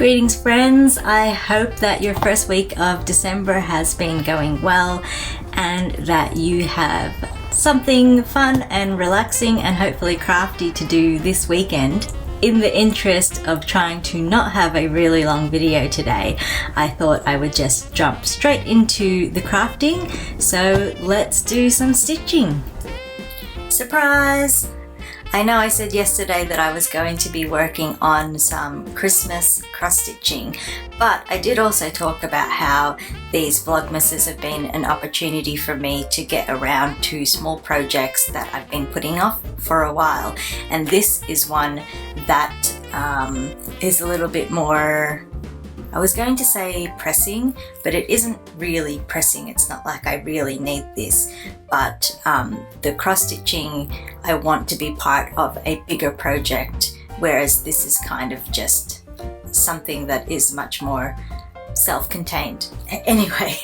Greetings friends, I hope that your first week of December has been going well and that you have something fun and relaxing and hopefully crafty to do this weekend. In the interest of trying to not have a really long video today, I thought I would just jump straight into the crafting, so let's do some stitching. Surprise! I know I said yesterday that I was going to be working on some Christmas cross stitching, but I did also talk about how these Vlogmases have been an opportunity for me to get around to small projects that I've been putting off for a while, and this is one that is a little bit more, I was going to say pressing, but it isn't really pressing. It's not like I really need this, but the cross stitching I want to be part of a bigger project, whereas this is kind of just something that is much more self-contained. Anyway,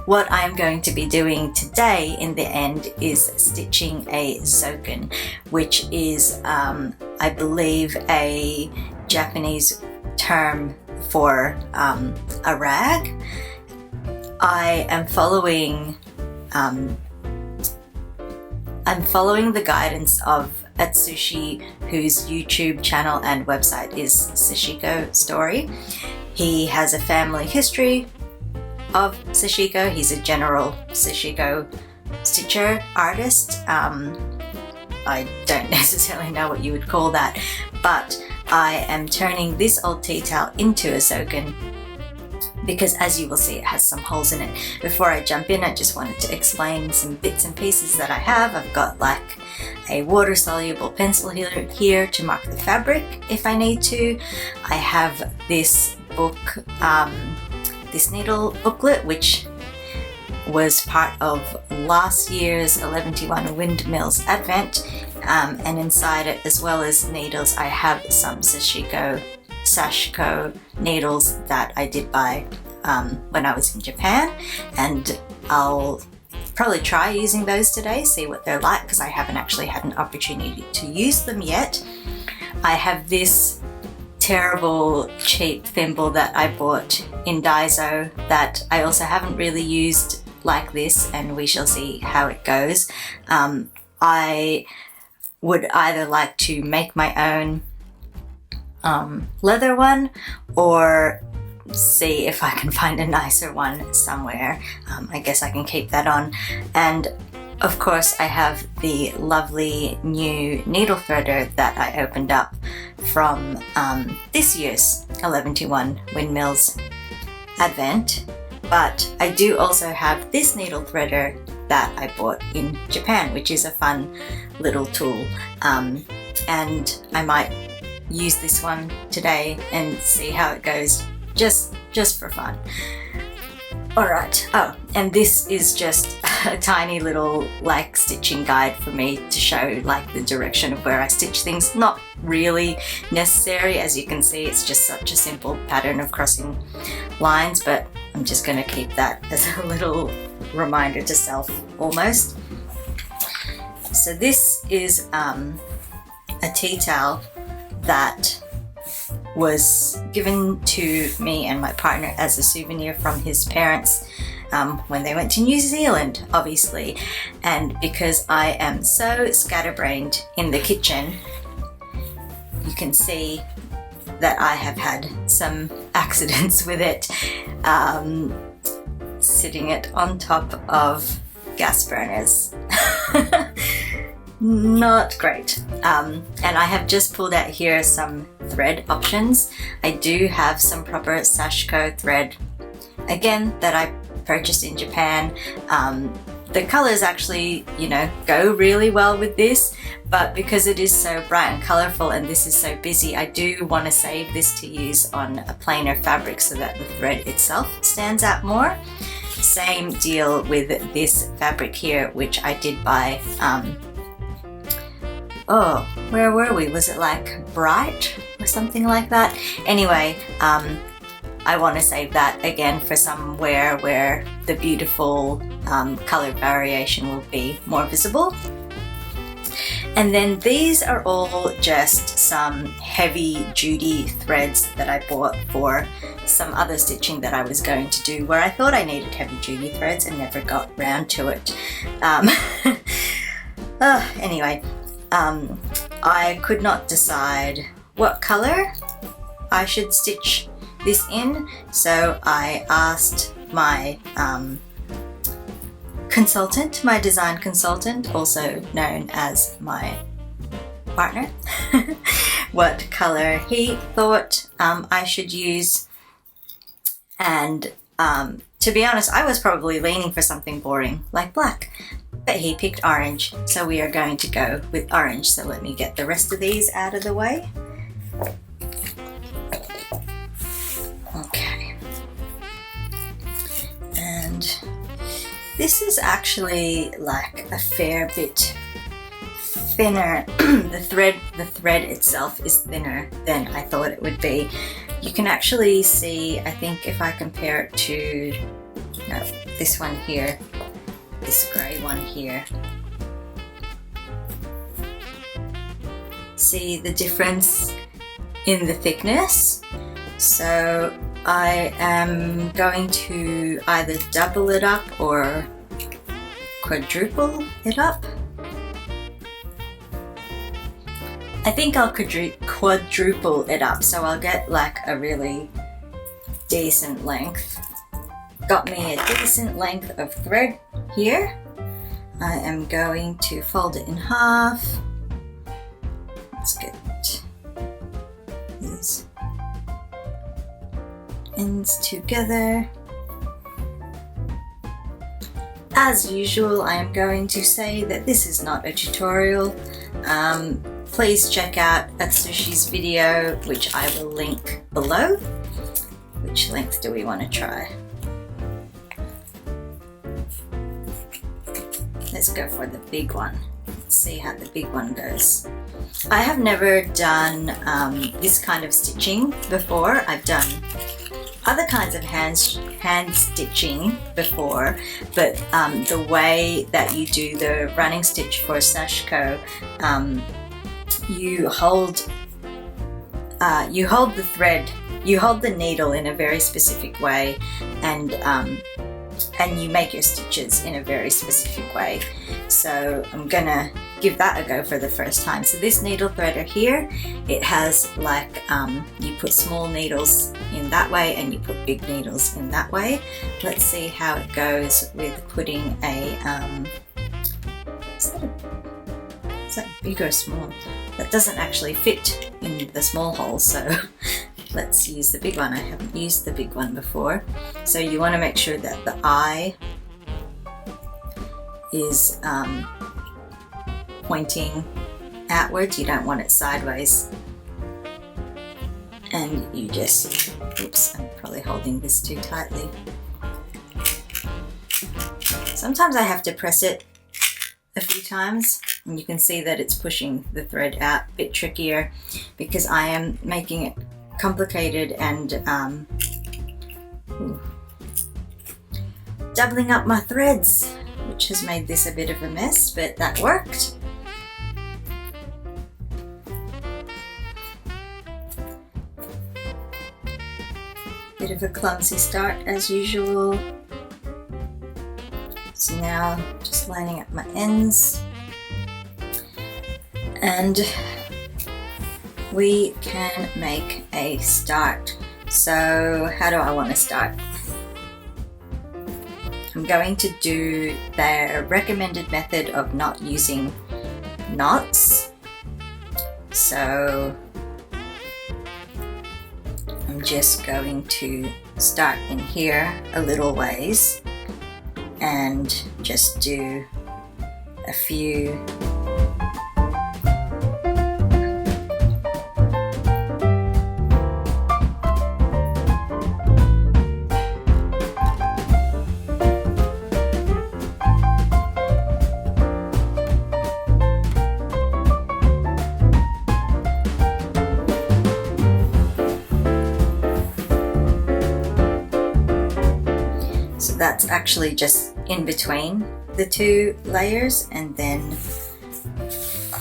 what I'm going to be doing today in the end is stitching a Zokin, which is I believe a Japanese term for a rag. I am following the guidance of Atsushi, whose YouTube channel and website is Sashiko Story. He has a family history of sashiko. He's a general sashiko stitcher artist. I don't necessarily know what you would call that, but I am turning this old tea towel into a Zokin because, as you will see, it has some holes in it. Before I jump in, I just wanted to explain some bits and pieces that I have. I've got like a water-soluble pencil here to mark the fabric if I need to. I have this book, this needle booklet, which was part of last year's 1121 Windmills Advent, and inside it, as well as needles, I have some sashiko needles that I did buy when I was in Japan, and I'll probably try using those today, see what they're like, because I haven't actually had an opportunity to use them yet. I have this terrible cheap thimble that I bought in Daiso that I also haven't really used like this, and we shall see how it goes. I would either like to make my own leather one or see if I can find a nicer one somewhere. I guess I can keep that on. And of course I have the lovely new needle threader that I opened up from this year's 1121 Windmills Advent. But I do also have this needle threader that I bought in Japan, which is a fun little tool. And I might use this one today and see how it goes, just for fun. Alright, oh, and this is just a tiny little like stitching guide for me to show like the direction of where I stitch things. Not really necessary, as you can see, it's just such a simple pattern of crossing lines, but I'm just going to keep that as a little reminder to self almost. So this is a tea towel that was given to me and my partner as a souvenir from his parents when they went to New Zealand, obviously. And because I am so scatterbrained in the kitchen, you can see that I have had some accidents with it, sitting it on top of gas burners. Not great. And I have just pulled out here some thread options. I do have some proper Sashiko thread, again, that I purchased in Japan. The colors actually, you know, go really well with this, but because it is so bright and colorful and this is so busy, I do want to save this to use on a plainer fabric so that the thread itself stands out more. Same deal with this fabric here, which I did buy, oh, where were we? Was it like Bright or something like that? Anyway, I want to save that again for somewhere where the beautiful color variation will be more visible. And then these are all just some heavy duty threads that I bought for some other stitching that I was going to do, where I thought I needed heavy duty threads and never got round to it. Anyway, I could not decide what color I should stitch this in, so I asked my consultant, my design consultant, also known as my partner, what color he thought I should use. And to be honest, I was probably leaning for something boring like black, but he picked orange, so we are going to go with orange. So let me get the rest of these out of the way. Okay. And this is actually like a fair bit thinner. The thread itself is thinner than I thought it would be. You can actually see, I think if I compare it to this one here, this grey one here, see the difference in the thickness. So I am going to either double it up or quadruple it up. I think I'll quadruple it up, so I'll get like a really decent length. Got me a decent length of thread here. I am going to fold it in half. Let's get these ends together. As usual, I am going to say that this is not a tutorial. Please check out Atsushi's video, which I will link below. Which length do we want to try? Let's go for the big one. Let's see how the big one goes. I have never done this kind of stitching before. I've done other kinds of hand stitching before, but the way that you do the running stitch for sashiko, you hold the thread, you hold the needle in a very specific way, and you make your stitches in a very specific way. So I'm gonna give that a go for the first time. So this needle threader here, it has like, you put small needles in that way and you put big needles in that way. Let's see how it goes with putting a, is that big or small? That doesn't actually fit in the small hole, so let's use the big one. I haven't used the big one before. So you want to make sure that the eye is pointing outwards. You don't want it sideways. And you just, oops, I'm probably holding this too tightly. Sometimes I have to press it a few times, and you can see that it's pushing the thread out. A bit trickier because I am making it complicated and doubling up my threads, which has made this a bit of a mess, but that worked. Bit of a clumsy start as usual. So now just lining up my ends, and we can make a start. So how do I want to start? I'm going to do their recommended method of not using knots. So I'm just going to start in here a little ways and just do a few that's actually just in between the two layers, and then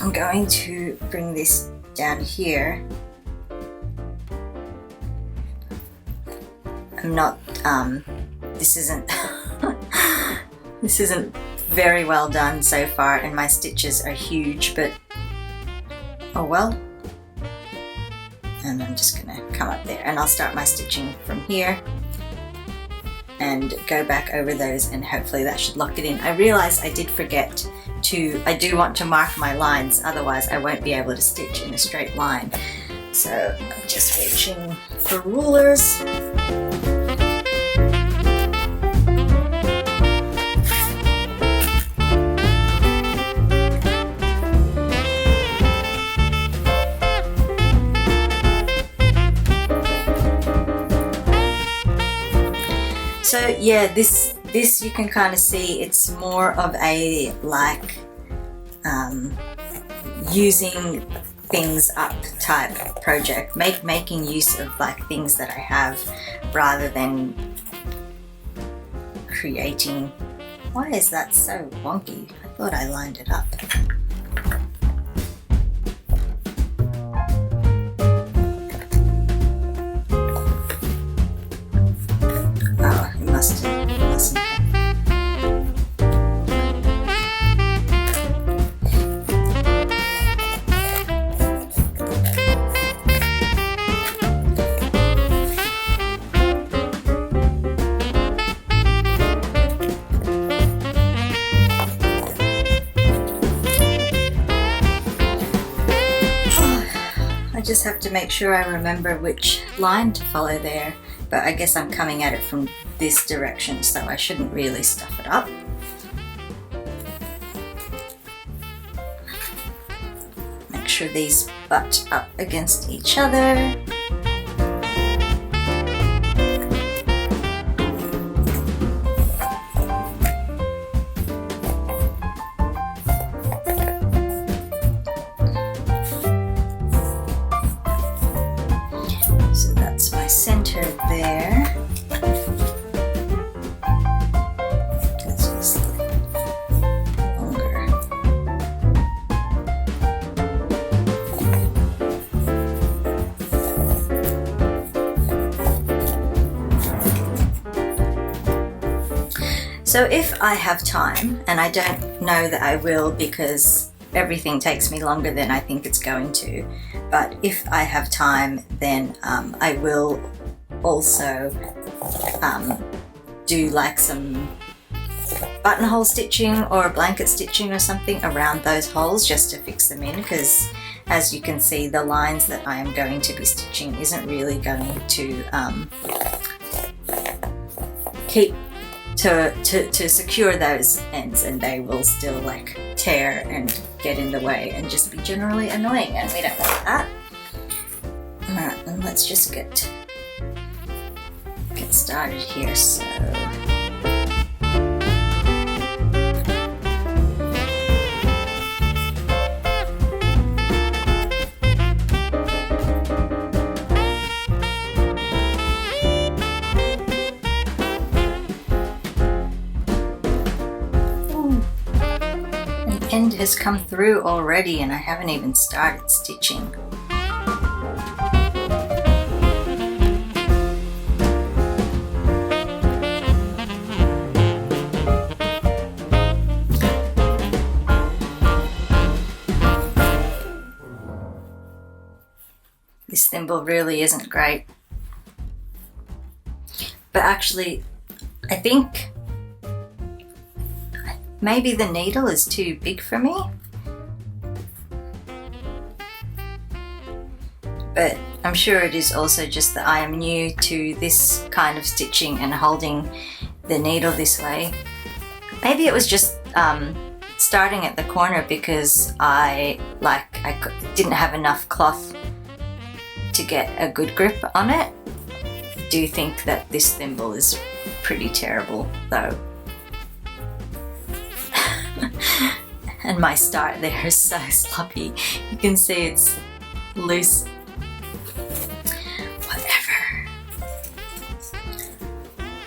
I'm going to bring this down here. I'm not, this isn't, this isn't very well done so far, and my stitches are huge, but oh well. And I'm just gonna come up there, and I'll start my stitching from here and go back over those, and hopefully that should lock it in. I realize I did forget to, I do want to mark my lines, otherwise I won't be able to stitch in a straight line. So I'm just reaching for rulers. So yeah, this you can kind of see it's more of a like using things up type project, making use of like things that I have rather than creating. Why is that so wonky? I thought I lined it up. I just have to make sure I remember which line to follow there, but I guess I'm coming at it from this direction, so I shouldn't really stuff it up. Make sure these butt up against each other. Center there. That's just longer. So if I have time, and I don't know that I will because everything takes me longer than I think it's going to, but if I have time, then I will also do like some buttonhole stitching or blanket stitching or something around those holes just to fix them in, because as you can see, the lines that I am going to be stitching isn't really going to keep to secure those ends, and they will still like tear and get in the way and just be generally annoying, and we don't want that. Alright, and let's just get started here. So an end has come through already, and I haven't even started stitching. This thimble really isn't great, but actually I think maybe the needle is too big for me, but I'm sure it is also just that I am new to this kind of stitching and holding the needle this way. Maybe it was just starting at the corner because I didn't have enough cloth to get a good grip on it. I do think that this thimble is pretty terrible though. And my start there is so sloppy. You can see it's loose. Whatever.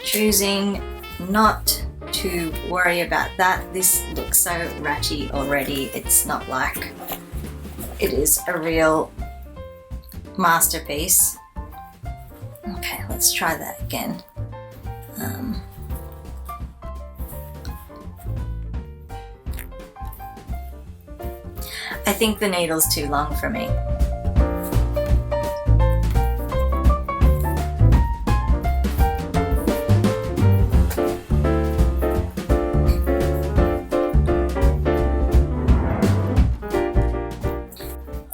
Choosing not to worry about that. This looks so ratty already. It's not like it is a real masterpiece. Okay, let's try that again. I think the needle's too long for me.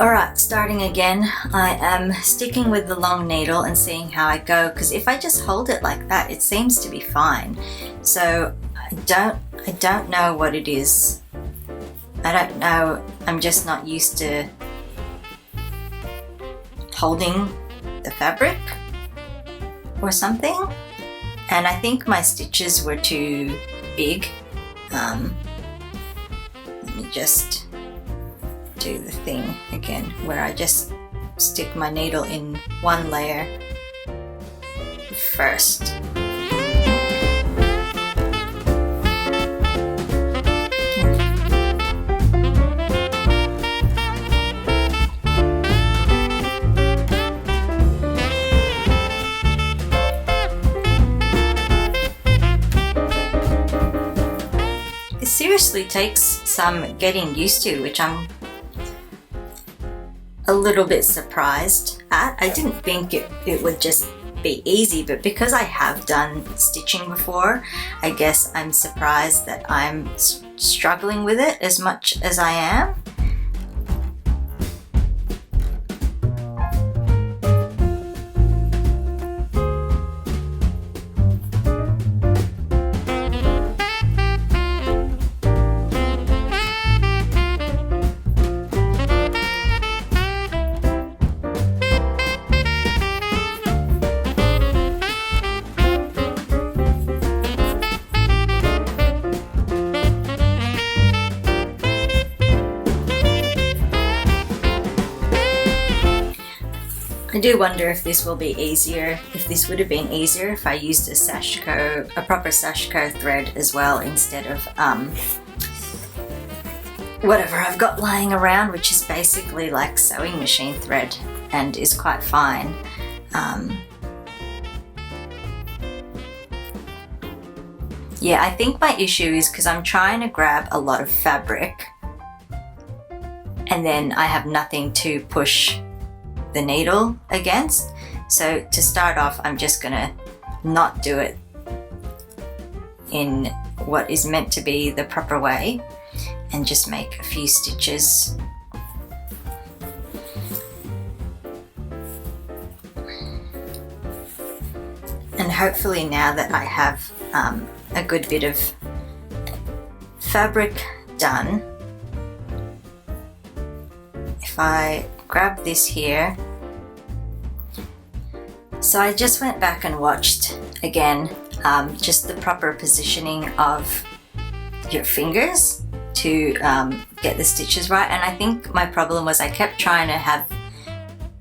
Alright, starting again. I am sticking with the long needle and seeing how I go, because if I just hold it like that, it seems to be fine. So I don't know what it is. I don't know, I'm just not used to holding the fabric or something. And I think my stitches were too big. Let me just do the thing again where I just stick my needle in one layer first. It seriously takes some getting used to, which I'm a little bit surprised at. I didn't think it would just be easy, but because I have done stitching before, I guess I'm surprised that I'm struggling with it as much as I am. I do wonder if this will be easier, if this would have been easier if I used a proper sashiko thread as well, instead of whatever I've got lying around, which is basically like sewing machine thread and is quite fine. Yeah, I think my issue is because I'm trying to grab a lot of fabric and then I have nothing to push the needle against. So to start off, I'm just gonna not do it in what is meant to be the proper way and just make a few stitches. And hopefully now that I have a good bit of fabric done, if I grab this here. So I just went back and watched again just the proper positioning of your fingers to get the stitches right, and I think my problem was I kept trying to have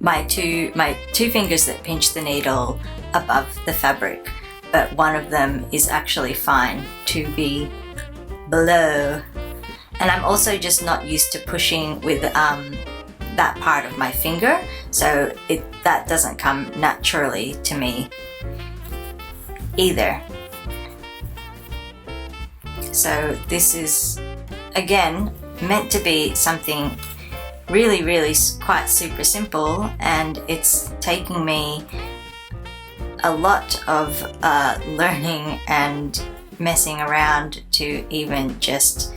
my two fingers that pinch the needle above the fabric, but one of them is actually fine to be below. And I'm also just not used to pushing with that part of my finger, so that doesn't come naturally to me either. So this is again meant to be something really quite super simple, and it's taking me a lot of learning and messing around to even just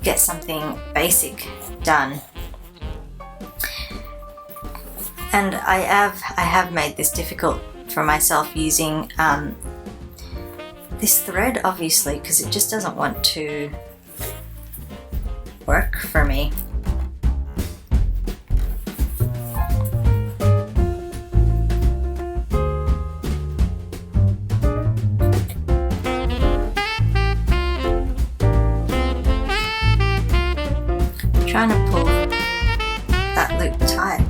get something basic done. And I have made this difficult for myself using this thread, obviously, because it just doesn't want to work for me. I'm trying to pull that loop tight.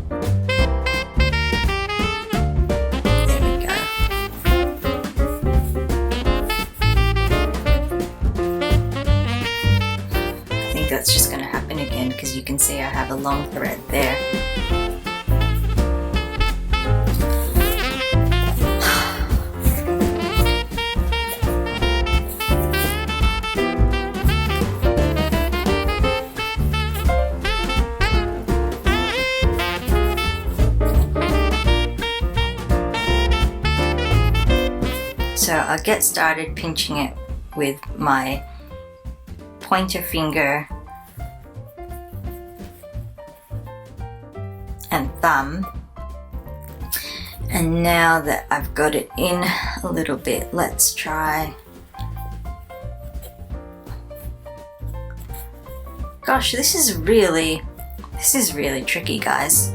That's just going to happen again. end because you can see I have a long thread there. So I'll get started pinching it with my pointer finger and thumb. And now that I've got it in a little bit, let's try. Gosh, this is really tricky, guys.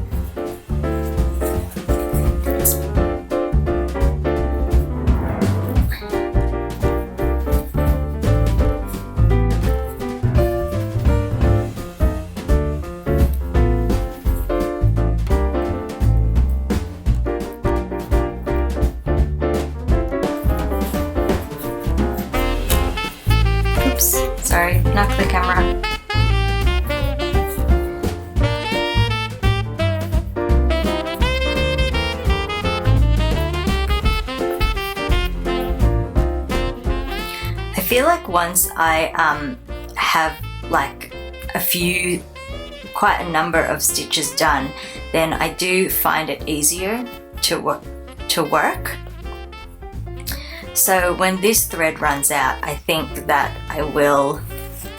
Sorry, knock the camera. I feel like once I have like quite a number of stitches done, then I do find it easier to work. So when this thread runs out, I think that I will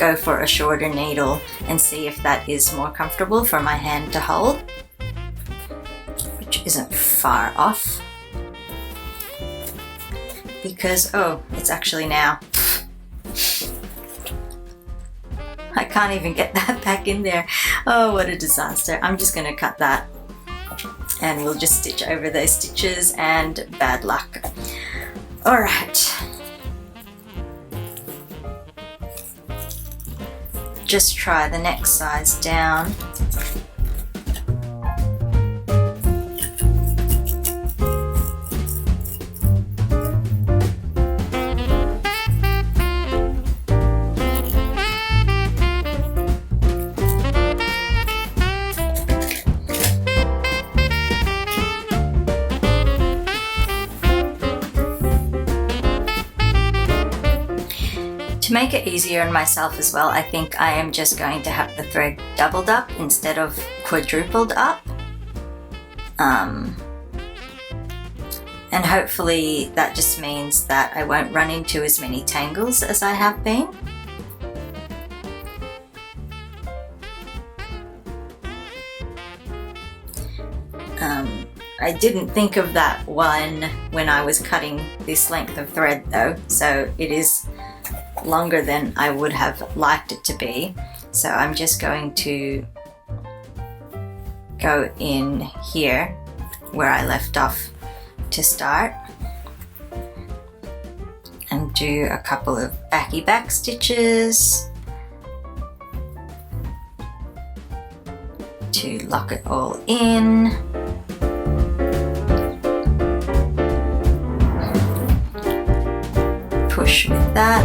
go for a shorter needle and see if that is more comfortable for my hand to hold, which isn't far off. Because, oh, it's actually now. I can't even get that back in there. Oh, what a disaster. I'm just gonna cut that and we'll just stitch over those stitches and bad luck. All right, just try the next size down. To make it easier on myself as well, I think I am just going to have the thread doubled up instead of quadrupled up. And hopefully that just means that I won't run into as many tangles as I have been. I didn't think of that one when I was cutting this length of thread though, so it is longer than I would have liked it to be. So I'm just going to go in here where I left off to start and do a couple of back stitches to lock it all in. Push with that.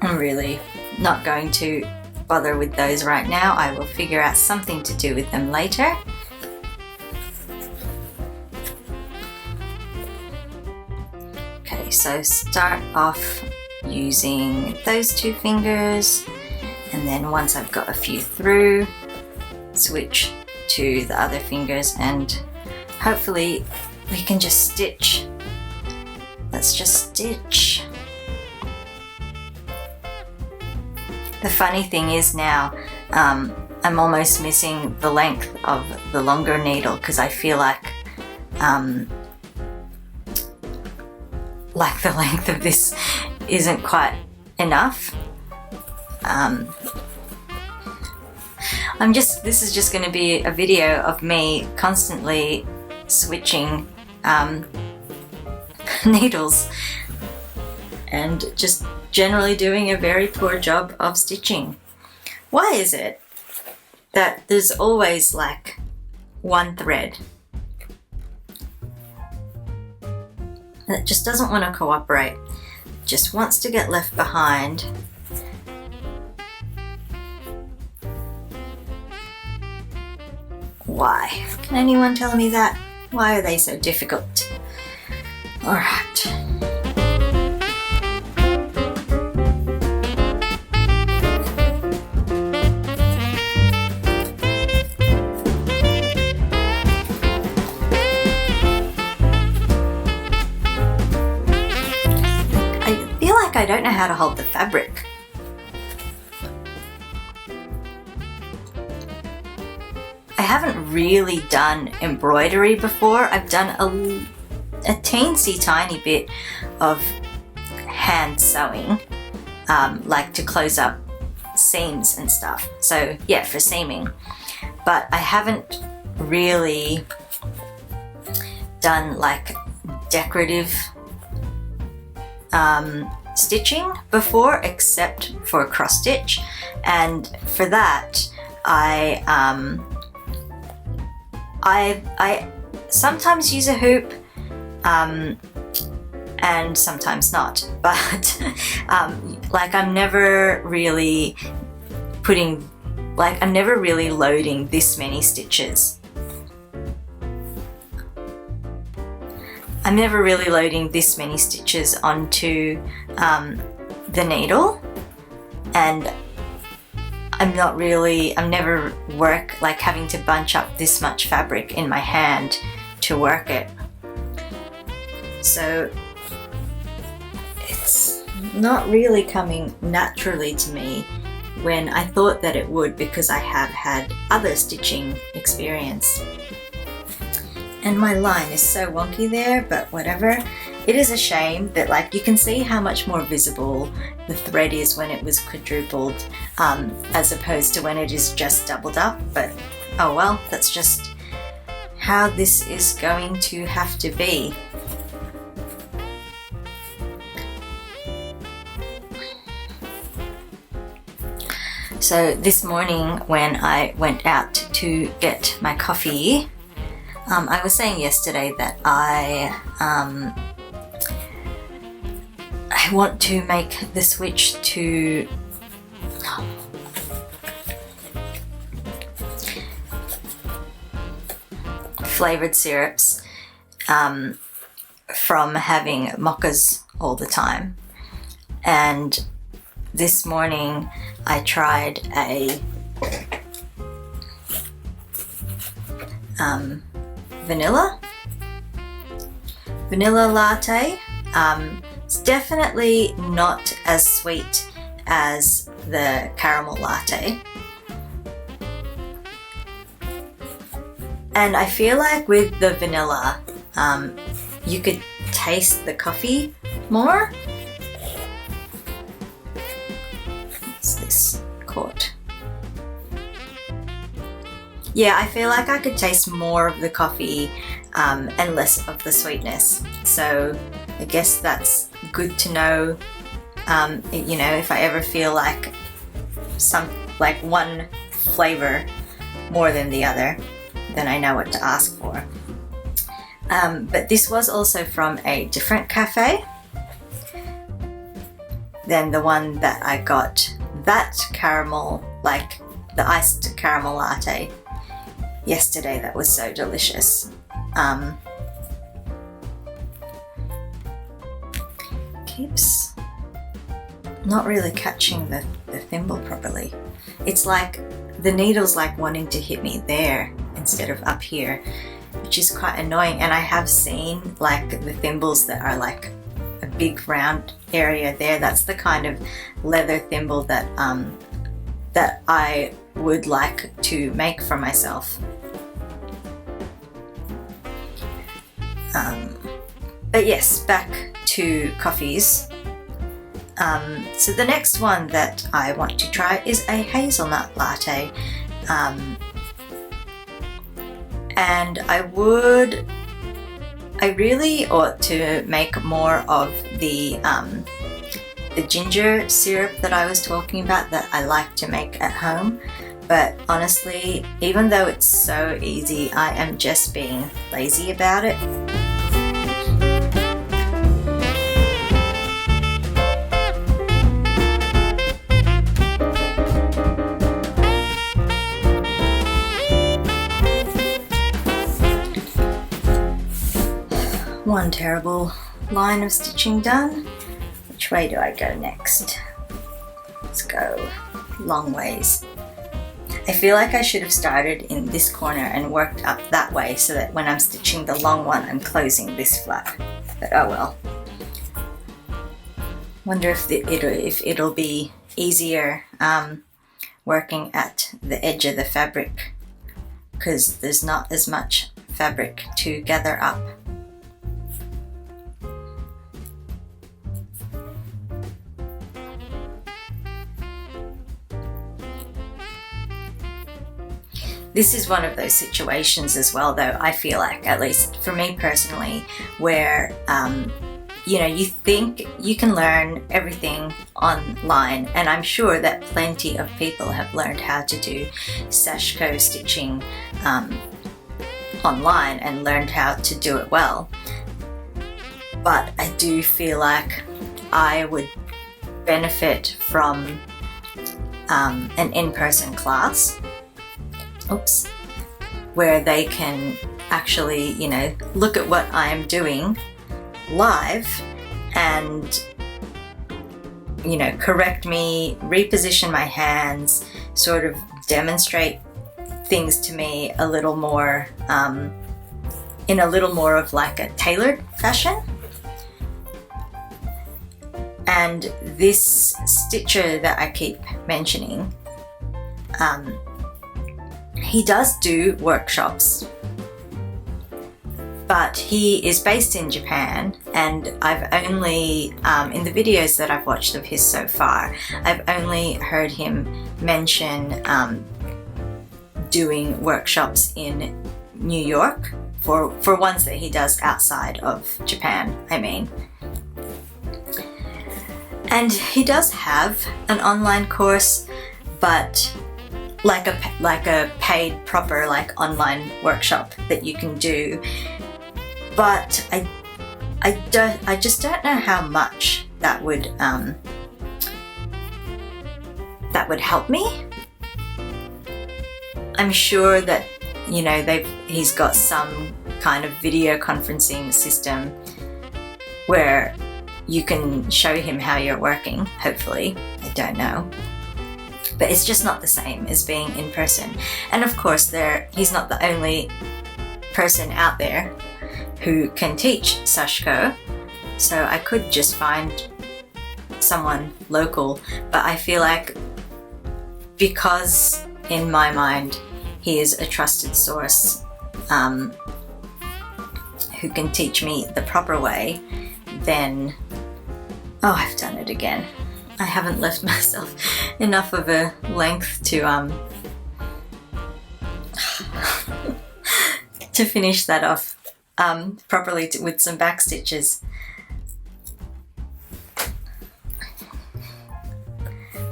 I'm really not going to bother with those right now. I will figure out something to do with them later. Okay, so start off using those two fingers, and then once I've got a few through, switch to the other fingers, and hopefully we can just stitch. Let's just stitch. The funny thing is now, I'm almost missing the length of the longer needle because I feel like the length of this isn't quite enough. This is just going to be a video of me constantly switching needles. and just generally doing a very poor job of stitching. Why is it that there's always like one thread that just doesn't want to cooperate, just wants to get left behind? Why? Can anyone tell me that? Why are they so difficult? Alright. I feel like I don't know how to hold the fabric. I haven't really done embroidery before. I've done a teensy tiny bit of hand sewing, like to close up seams and stuff. So yeah, for seaming. But I haven't really done like decorative stitching before, except for cross stitch. And for that, I sometimes use a hoop and sometimes not, but like I'm never really loading this many stitches. I'm never really loading this many stitches onto the needle, and I'm never like having to bunch up this much fabric in my hand to work it. So it's not really coming naturally to me when I thought that it would, because I have had other stitching experience. And my line is so wonky there, but whatever. It is a shame that like you can see how much more visible the thread is when it was quadrupled as opposed to when it is just doubled up, but oh well, that's just how this is going to have to be. So this morning when I went out to get my coffee, I was saying yesterday that I want to make the switch to flavored syrups from having mochas all the time. And this morning I tried a vanilla latte. It's definitely not as sweet as the caramel latte. And I feel like with the vanilla, you could taste the coffee more. What's this quart? Yeah, I feel like I could taste more of the coffee and less of the sweetness. So I guess that's good to know. You know, if I ever feel like one flavor more than the other, then I know what to ask for. But this was also from a different cafe than the one that I got that caramel, like the iced caramel latte yesterday. That was so delicious. Keeps not really catching the thimble properly. It's like the needle's like wanting to hit me there instead of up here, which is quite annoying. And I have seen like the thimbles that are like a big round area there. That's the kind of leather thimble that that I would like to make for myself. But yes, back to coffees. So the next one that I want to try is a hazelnut latte. And I really ought to make more of the the ginger syrup that I was talking about that I like to make at home. But honestly, even though it's so easy, I am just being lazy about it. One terrible line of stitching done. Which way do I go next? Let's go long ways. I feel like I should have started in this corner and worked up that way so that when I'm stitching the long one, I'm closing this flap. But oh well. Wonder if it'll be easier working at the edge of the fabric, because there's not as much fabric to gather up. This is one of those situations as well, though, I feel like, at least for me personally, where you know, you think you can learn everything online, and I'm sure that plenty of people have learned how to do sashiko stitching online and learned how to do it well. But I do feel like I would benefit from an in-person class. Oops, where they can actually, you know, look at what I'm doing live and, you know, correct me, reposition my hands, sort of demonstrate things to me a little more, in a little more of like a tailored fashion. And this stitcher that I keep mentioning, he does do workshops, but he is based in Japan, and I've only, in the videos that I've watched of his so far, I've only heard him mention doing workshops in New York for ones that he does outside of Japan, I mean. And he does have an online course, but like a paid proper like online workshop that you can do. But I just don't know how much that would help me. I'm sure that, you know, he's got some kind of video conferencing system where you can show him how you're working, hopefully. I don't know. But it's just not the same as being in person. And of course, he's not the only person out there who can teach sashiko, so I could just find someone local. But I feel like, because in my mind he is a trusted source who can teach me the proper way, then, oh, I've done it again. I haven't left myself enough of a length to to finish that off properly with some back stitches.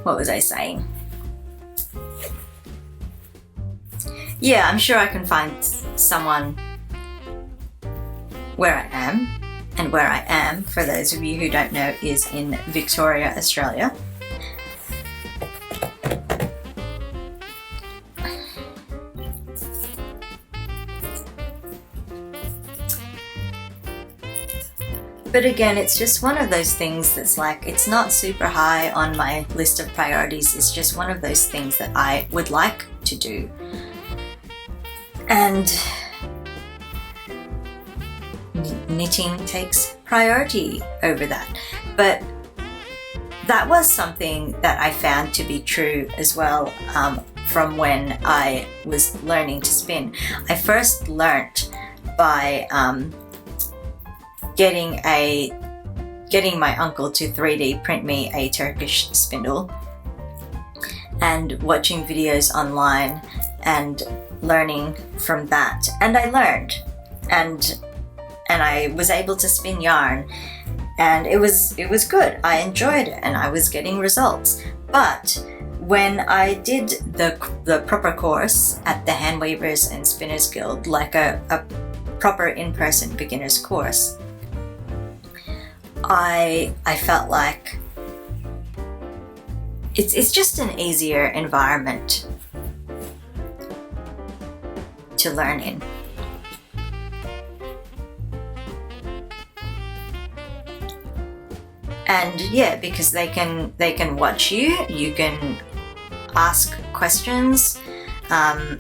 What was I saying? Yeah, I'm sure I can find someone where I am. And where I am, for those of you who don't know, is in Victoria, Australia. But again, it's just one of those things that's like, it's not super high on my list of priorities. It's just one of those things that I would like to do. And knitting takes priority over that. But that was something that I found to be true as well from when I was learning to spin. I first learnt by getting my uncle to 3D print me a Turkish spindle and watching videos online and learning from that. And I learned, and I was able to spin yarn, and it was good. I enjoyed it and I was getting results. But when I did the proper course at the Hand Weavers and Spinners Guild, like a proper in-person beginners course, I felt like it's just an easier environment to learn in. And yeah, because they can watch you, you can ask questions on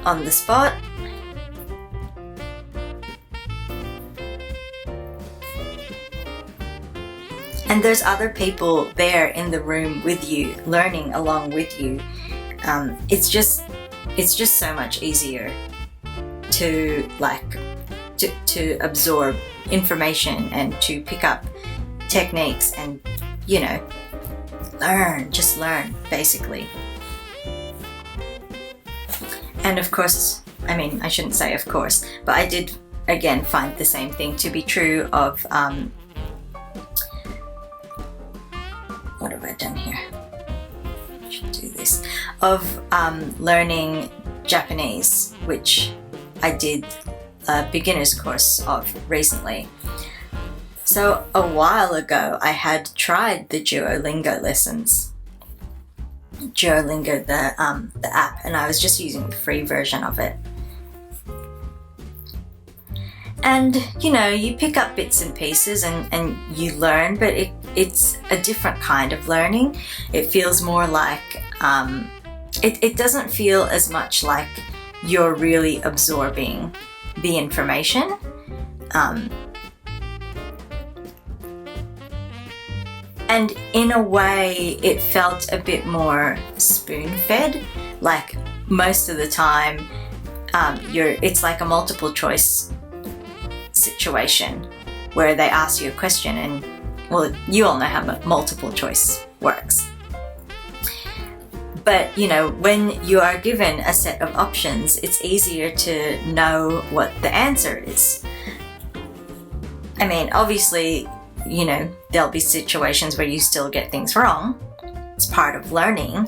the spot. And there's other people there in the room with you, learning along with you. It's just so much easier to to absorb information and to pick up techniques and, you know, just learn basically. And of course, I mean, I shouldn't say of course, but I did again find the same thing to be true of what have I done here? I should do this. Of learning Japanese, which I did a beginner's course of recently. So a while ago I had tried the Duolingo lessons. Duolingo, the app, and I was just using the free version of it. And you know, you pick up bits and pieces and you learn, but it's a different kind of learning. It feels more like, it doesn't feel as much like you're really absorbing the information. And in a way, it felt a bit more spoon-fed. Like most of the time, it's like a multiple choice situation where they ask you a question, and well, you all know how multiple choice works. But you know, when you are given a set of options, it's easier to know what the answer is. I mean, obviously, you know, there'll be situations where you still get things wrong. It's part of learning.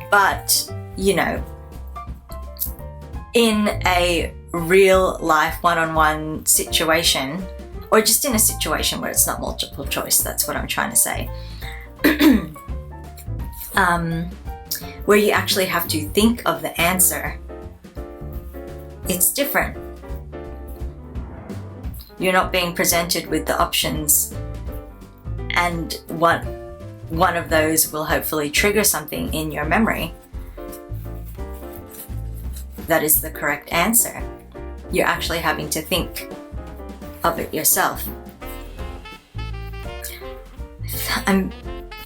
But, you know, in a real life one-on-one situation, or just in a situation where it's not multiple choice, that's what I'm trying to say, where you actually have to think of the answer, it's different. You're not being presented with the options, and one of those will hopefully trigger something in your memory that is the correct answer. You're actually having to think of it yourself. I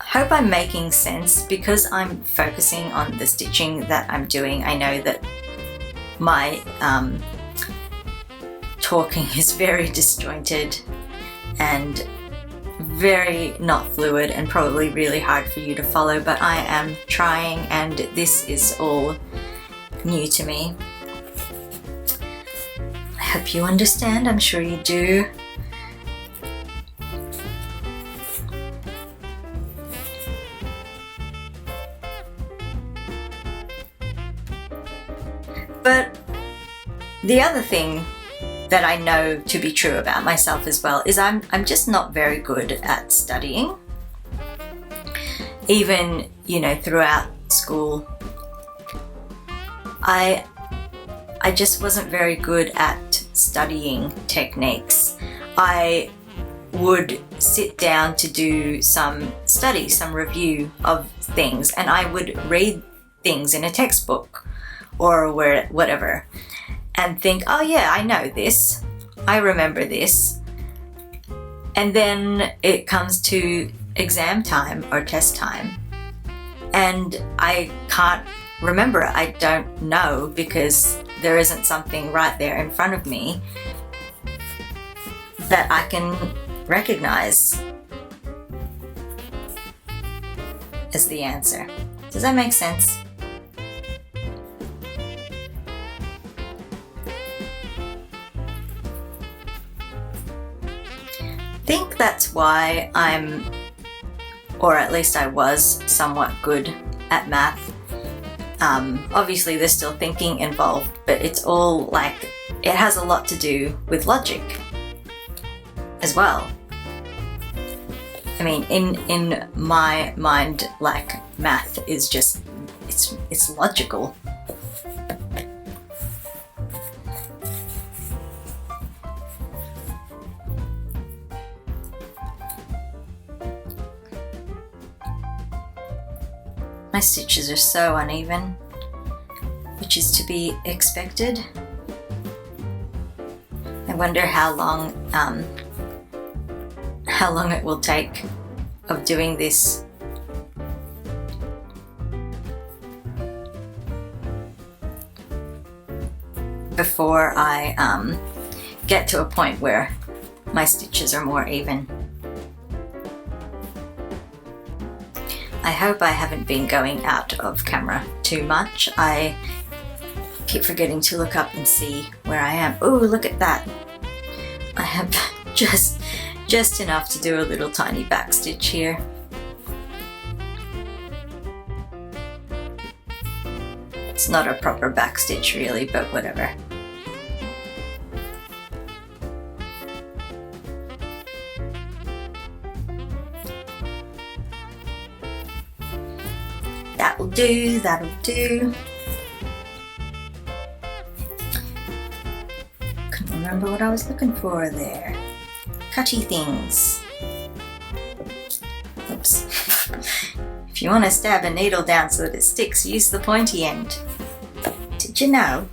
hope I'm making sense. Because I'm focusing on the stitching that I'm doing, I know that my talking is very disjointed and very not fluid and probably really hard for you to follow, but I am trying, and this is all new to me. I hope you understand. I'm sure you do. But the other thing that I know to be true about myself as well is I'm just not very good at studying. Even, you know, throughout school, I just wasn't very good at studying techniques. I would sit down to do some study, some review of things, and I would read things in a textbook or whatever, and think, oh yeah, I know this, I remember this. And then it comes to exam time or test time, and I can't remember it. I don't know, because there isn't something right there in front of me that I can recognize as the answer. Does that make sense? think that's why or at least I was somewhat good at math. Obviously there's still thinking involved, but it's all like, it has a lot to do with logic as well. I mean, in my mind, like, math is just, it's logical. My stitches are so uneven, which is to be expected. I wonder how long it will take of doing this. Before I get to a point where my stitches are more even. I hope I haven't been going out of camera too much. I keep forgetting to look up and see where I am. Oh, look at that. I have just enough to do a little tiny back stitch here. It's not a proper back stitch really, but whatever. That'll do, that'll do. Couldn't remember what I was looking for there. Cutty things. Oops. If you want to stab a needle down so that it sticks, use the pointy end. Did you know?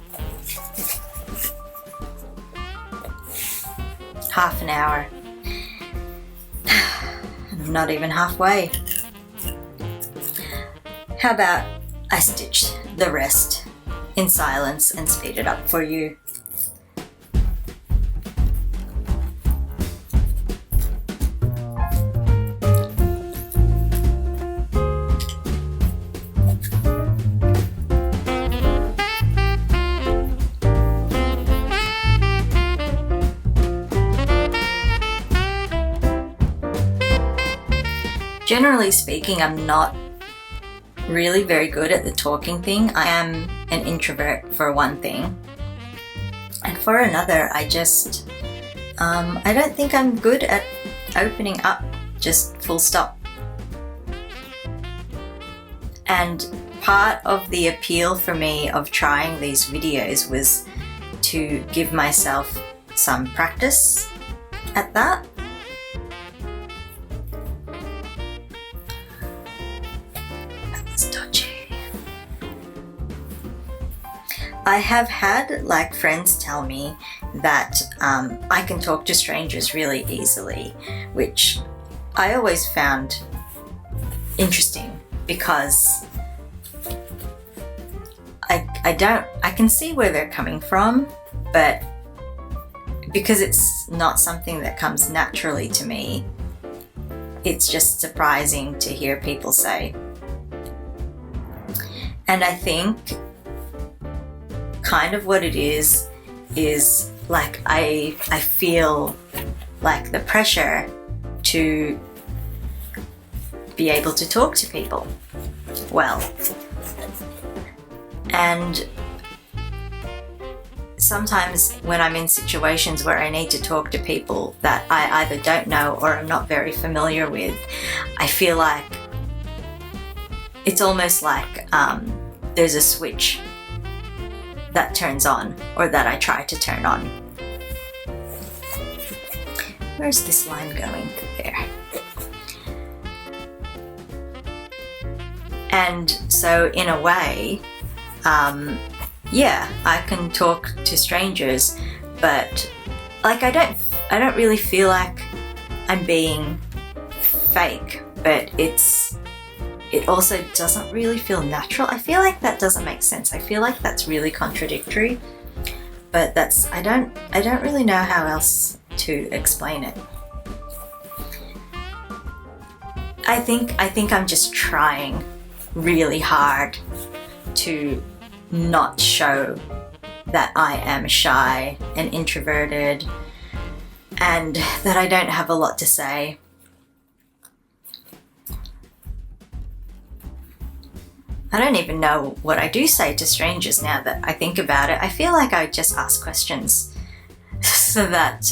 Half an hour. And I'm not even halfway. How about I stitch the rest in silence and speed it up for you? Generally speaking, I'm not really very good at the talking thing. I am an introvert for one thing, and for another, I don't think I'm good at opening up, just full stop. And part of the appeal for me of trying these videos was to give myself some practice at that. I have had like friends tell me that I can talk to strangers really easily, which I always found interesting because I can see where they're coming from, but because it's not something that comes naturally to me, it's just surprising to hear people say. And I think kind of what it is like I feel like the pressure to be able to talk to people well. And sometimes when I'm in situations where I need to talk to people that I either don't know or I'm not very familiar with, I feel like it's almost like there's a switch that turns on, or that I try to turn on. Where's this line going? There. And so in a way, yeah, I can talk to strangers, but like I don't really feel like I'm being fake, but it also doesn't really feel natural. I feel like that doesn't make sense. I feel like that's really contradictory, but I don't really know how else to explain it. I think I'm just trying really hard to not show that I am shy and introverted and that I don't have a lot to say. I don't even know what I do say to strangers now that I think about it. I feel like I just ask questions so that,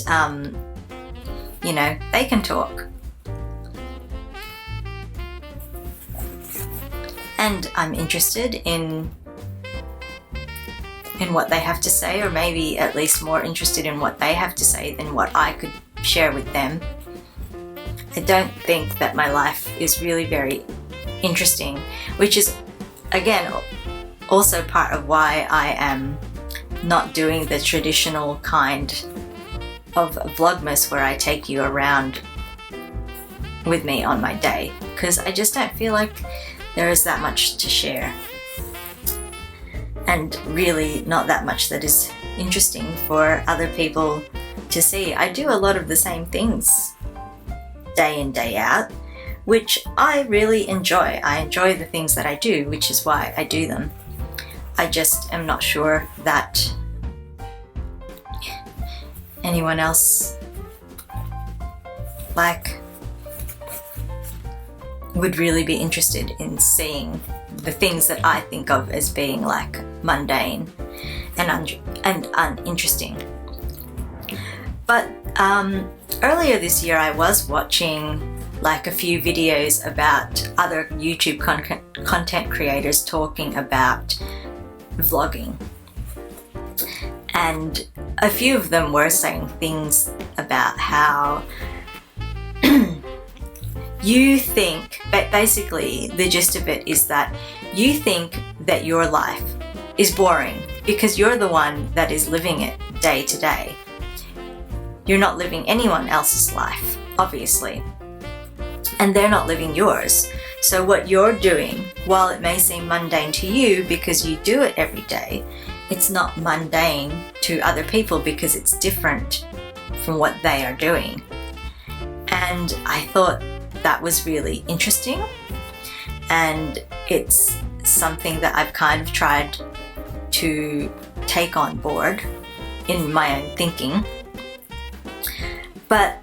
you know, they can talk. And I'm interested in what they have to say, or maybe at least more interested in what they have to say than what I could share with them. I don't think that my life is really very interesting, which is, again, also part of why I am not doing the traditional kind of Vlogmas where I take you around with me on my day, because I just don't feel like there is that much to share, and really not that much that is interesting for other people to see. I do a lot of the same things day in, day out, which I really enjoy. I enjoy the things that I do, which is why I do them. I just am not sure that anyone else would really be interested in seeing the things that I think of as being like mundane and uninteresting. But earlier this year I was watching like a few videos about other YouTube content creators talking about vlogging, and a few of them were saying things about how you think, but basically the gist of it is that you think that your life is boring because you're the one that is living it day to day. You're not living anyone else's life, obviously, and they're not living yours. So what you're doing, while it may seem mundane to you because you do it every day, it's not mundane to other people because it's different from what they are doing. And I thought that was really interesting, and it's something that I've kind of tried to take on board in my own thinking. But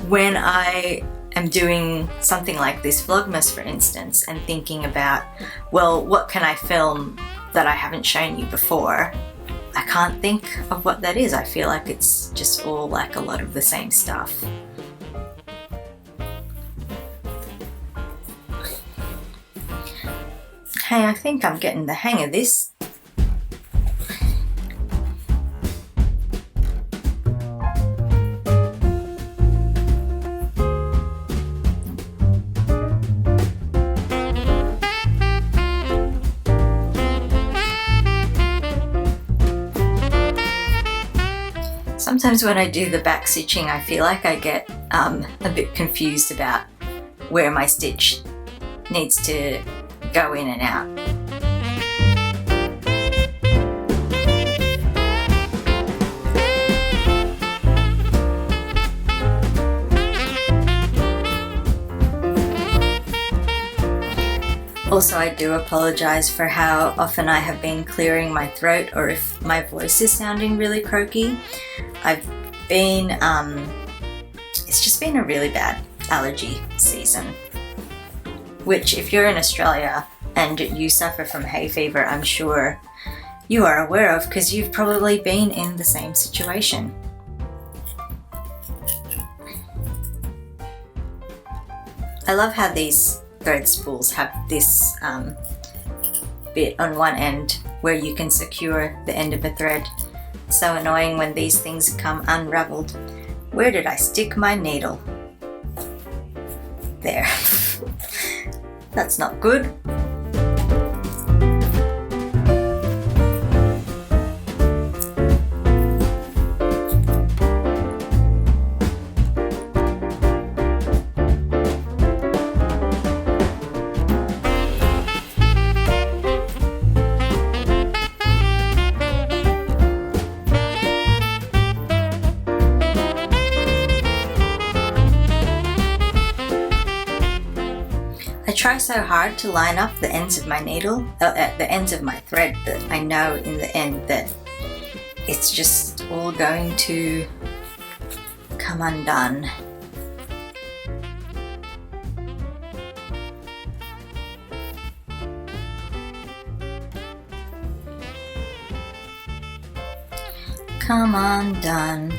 when I am doing something like this Vlogmas, for instance, and thinking about, well, what can I film that I haven't shown you before, I can't think of what that is. I feel like it's just all like a lot of the same stuff. Hey, I think I'm getting the hang of this. Sometimes when I do the back stitching, I feel like I get a bit confused about where my stitch needs to go in and out. Also, I do apologize for how often I have been clearing my throat, or if my voice is sounding really croaky. I've been, it's just been a really bad allergy season, which if you're in Australia and you suffer from hay fever, I'm sure you are aware of, because you've probably been in the same situation. I love how these thread spools have this bit on one end where you can secure the end of a thread. So annoying when these things come unraveled. Where did I stick my needle? There. That's not good. I try so hard to line up the ends of my needle, the ends of my thread, that I know in the end that it's just all going to come undone. Come undone.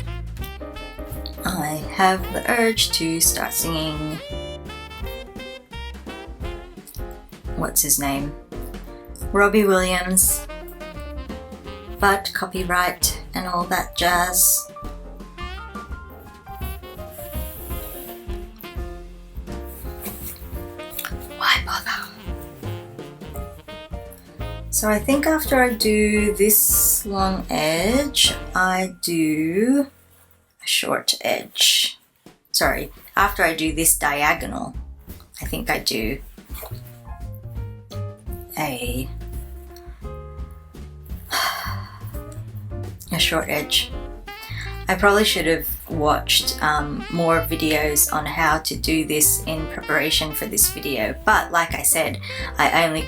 I have the urge to start singing. What's his name? Robbie Williams, but copyright and all that jazz. Why bother? So I think after I do this long edge, I do a short edge. Sorry, after I do this diagonal, I think I do a short edge. I probably should have watched more videos on how to do this in preparation for this video, but like I said, it only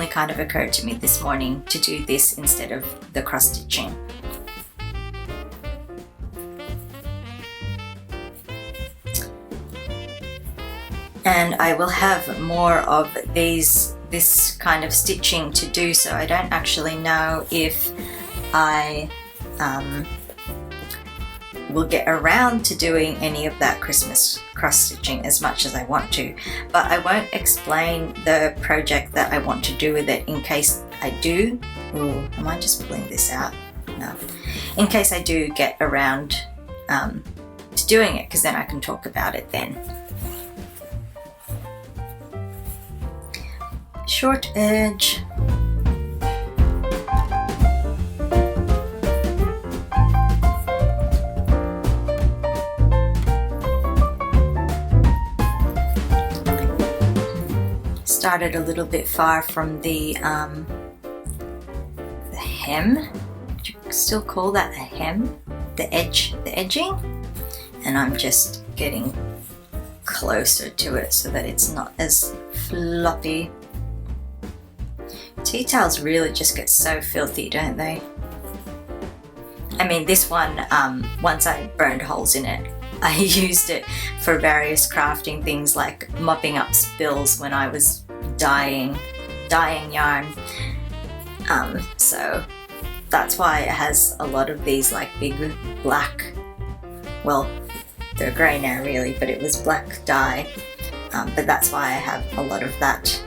kind of occurred to me this morning to do this instead of the cross stitching. And I will have more of this kind of stitching to do, so I don't actually know if I will get around to doing any of that Christmas cross stitching as much as I want to, but I won't explain the project that I want to do with it in case I do. Ooh, am I just pulling this out? No. In case I do get around to doing it, because then I can talk about it then. Short edge. Started a little bit far from the hem. Would you still call that a hem? The edging, and I'm just getting closer to it so that it's not as floppy. Tea towels really just get so filthy, don't they? I mean, this one, once I burned holes in it, I used it for various crafting things like mopping up spills when I was dyeing yarn. So that's why it has a lot of these like big black, well, they're grey now really, but it was black dye. But that's why I have a lot of that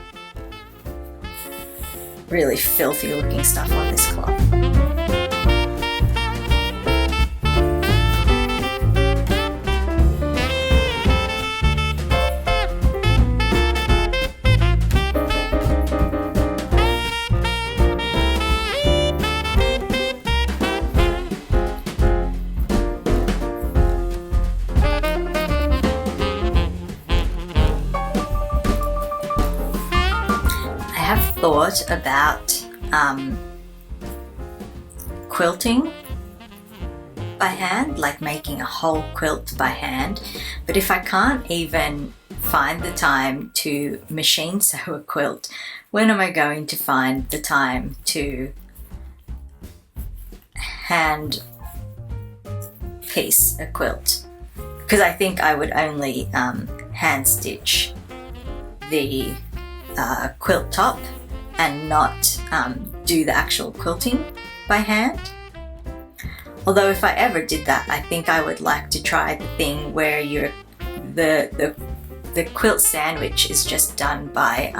really filthy looking stuff on this cloth. Thought about quilting by hand, like making a whole quilt by hand, but if I can't even find the time to machine sew a quilt, when am I going to find the time to hand piece a quilt? Because I think I would only hand stitch the quilt top and not do the actual quilting by hand. Although if I ever did that, I think I would like to try the thing where the quilt sandwich is just done by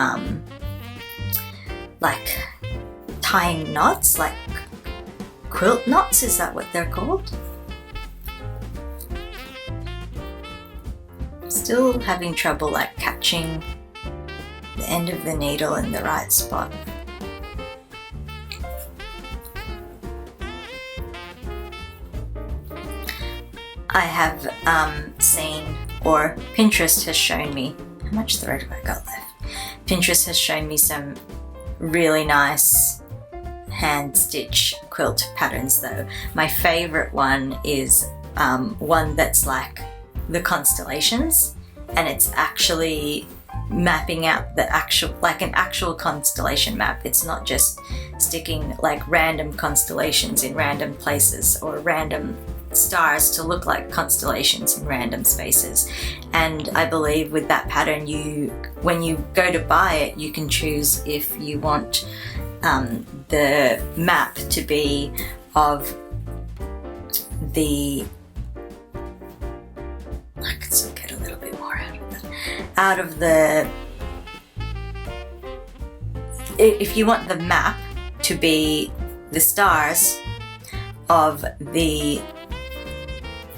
like tying knots, like quilt knots, is that what they're called? Still having trouble like catching the end of the needle in the right spot. I have seen, or Pinterest has shown me, how much thread have I got left? Pinterest has shown me some really nice hand stitch quilt patterns though. My favorite one is one that's like the constellations, and it's actually mapping out the actual, like an actual constellation map. It's not just sticking like random constellations in random places or random stars to look like constellations in random spaces. And I believe with that pattern, when you go to buy it, you can choose if you want the map to be of the, I could still get a little bit more out of the, if you want the map to be the stars of the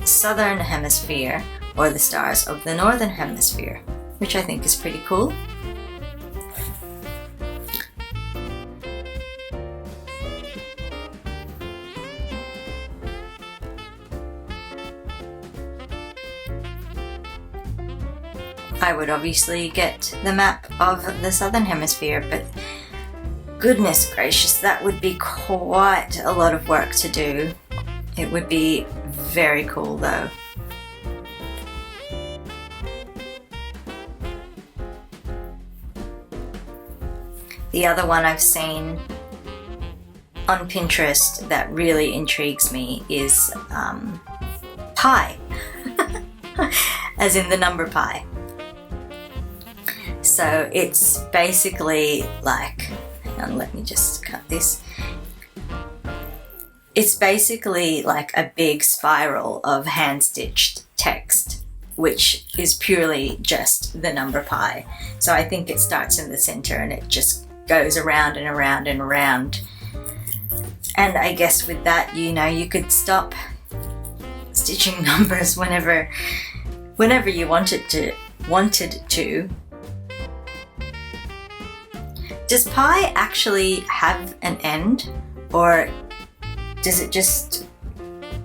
southern hemisphere or the stars of the northern hemisphere, which I think is pretty cool. I would obviously get the map of the southern hemisphere, but goodness gracious, that would be quite a lot of work to do. It would be very cool though. The other one I've seen on Pinterest that really intrigues me is pi, as in the number pi. So it's basically like, hang on, let me just cut this. It's basically like a big spiral of hand-stitched text, which is purely just the number pi. So I think it starts in the center and it just goes around and around and around. And I guess with that, you know, you could stop stitching numbers whenever you wanted to. Does pi actually have an end, or does it just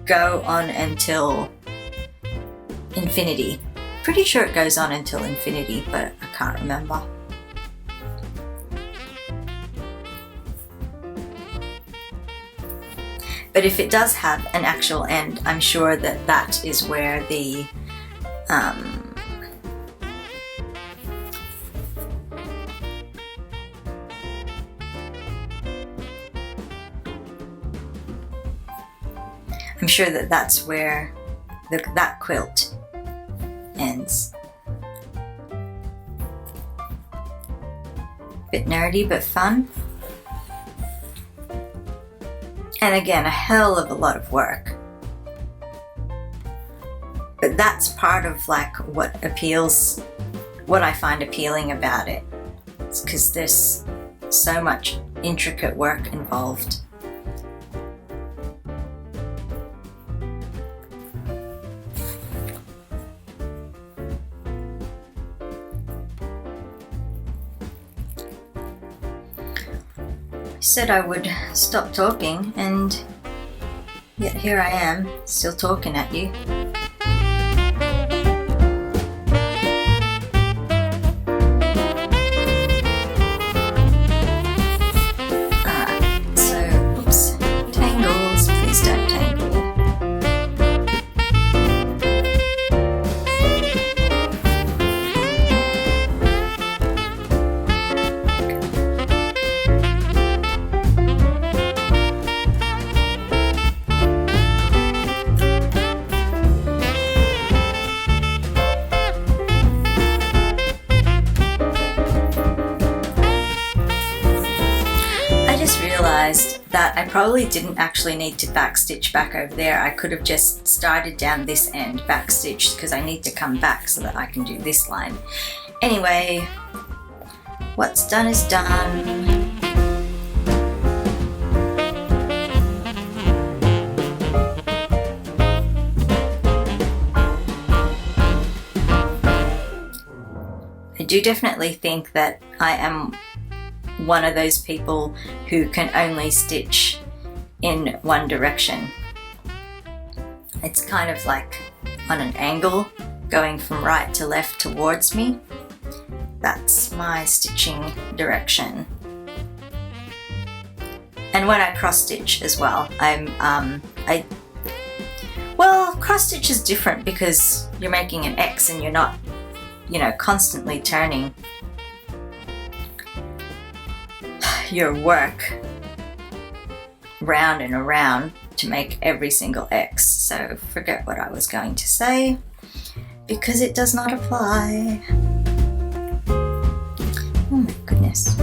go on until infinity? Pretty sure it goes on until infinity, but I can't remember. But if it does have an actual end, I'm sure that that is where the I'm sure that that's where that quilt ends. Bit nerdy but fun. And again, a hell of a lot of work. But that's part of like what I find appealing about it. It's because there's so much intricate work involved. Said I would stop talking, and yet here I am, still talking at you. Oops, tangles, please don't tangle. That I probably didn't actually need to backstitch back over there. I could have just started down this end, backstitched, because I need to come back so that I can do this line. Anyway, what's done is done. I do definitely think that I am one of those people who can only stitch in one direction. It's kind of like on an angle, going from right to left towards me. That's my stitching direction. And when I cross stitch as well, well, cross stitch is different because you're making an X and you're not, you know, constantly turning your work round and around to make every single X. So forget what I was going to say, because it does not apply. Oh my goodness.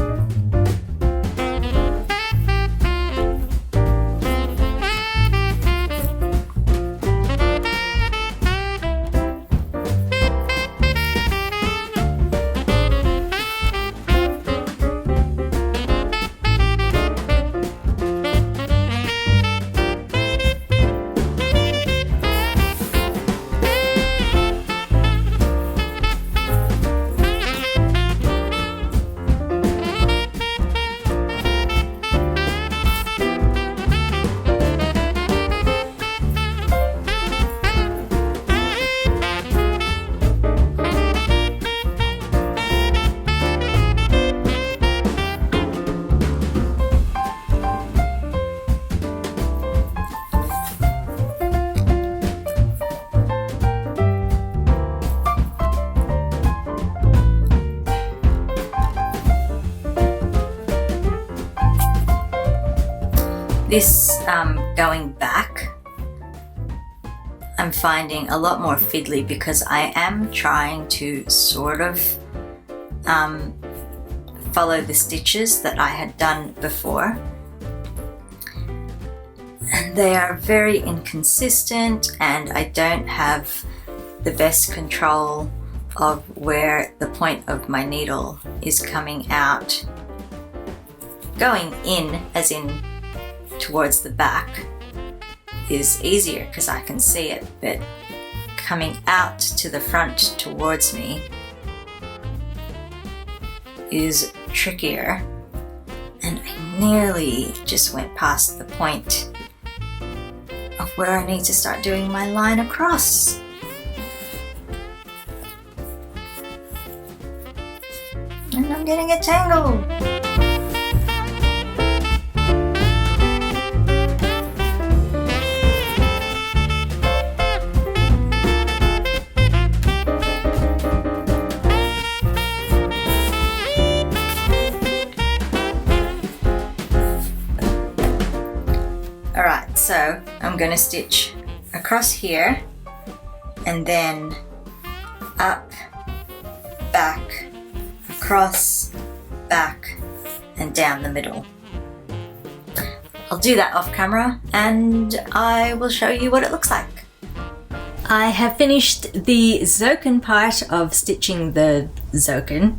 This going back, I'm finding a lot more fiddly because I am trying to sort of follow the stitches that I had done before. And they are very inconsistent, and I don't have the best control of where the point of my needle is coming out. Going in, as in towards the back, is easier because I can see it, but coming out to the front towards me is trickier, and I nearly just went past the point of where I need to start doing my line across. And I'm getting a tangle. Alright, so I'm going to stitch across here and then up, back, across, back, and down the middle. I'll do that off camera and I will show you what it looks like. I have finished the Zokin part of stitching the Zokin.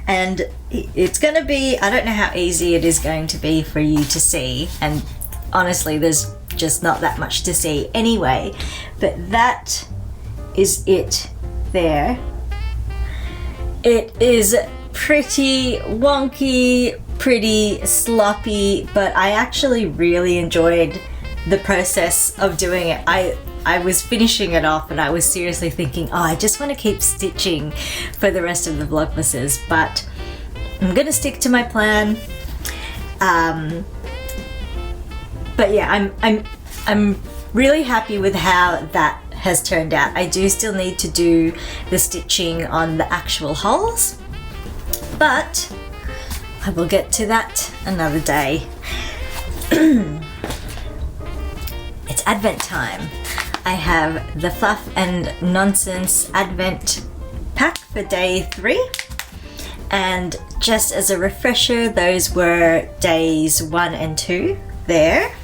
And it's going to be, I don't know how easy it is going to be for you to see, and honestly there's just not that much to see anyway, but that is it there. It is pretty wonky, pretty sloppy, but I actually really enjoyed the process of doing it. I was finishing it off and I was seriously thinking, oh, I just want to keep stitching for the rest of the Vlogmases, but I'm gonna stick to my plan. But yeah, I'm really happy with how that has turned out. I do still need to do the stitching on the actual holes, but I will get to that another day. It's Advent time. I have the Fluff and Nonsense Advent pack for day 3. And just as a refresher, those were days 1 and 2 there.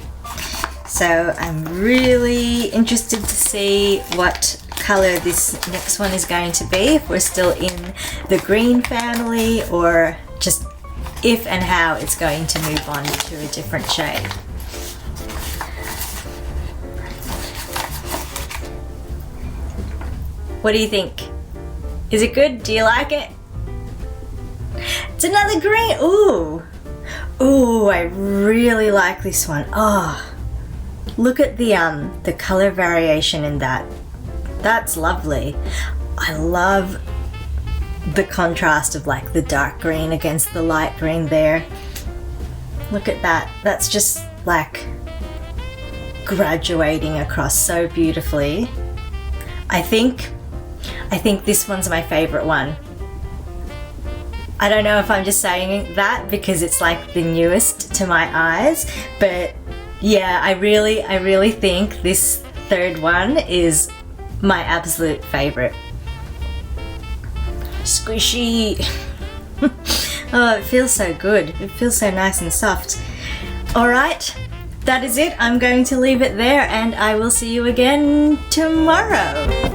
So I'm really interested to see what color this next one is going to be, if we're still in the green family, or just if and how it's going to move on to a different shade. What do you think? Is it good? Do you like it? It's another green. Ooh. Ooh, I really like this one. Oh, look at the color variation in that. That's lovely. I love the contrast of like the dark green against the light green there. Look at that. That's just like graduating across so beautifully. I think this one's my favorite one. I don't know if I'm just saying that because it's like the newest to my eyes, but Yeah, I really think this third one is my absolute favorite. Squishy. Oh, it feels so good. It feels so nice and soft. All right, that is it. I'm going to leave it there and I will see you again tomorrow.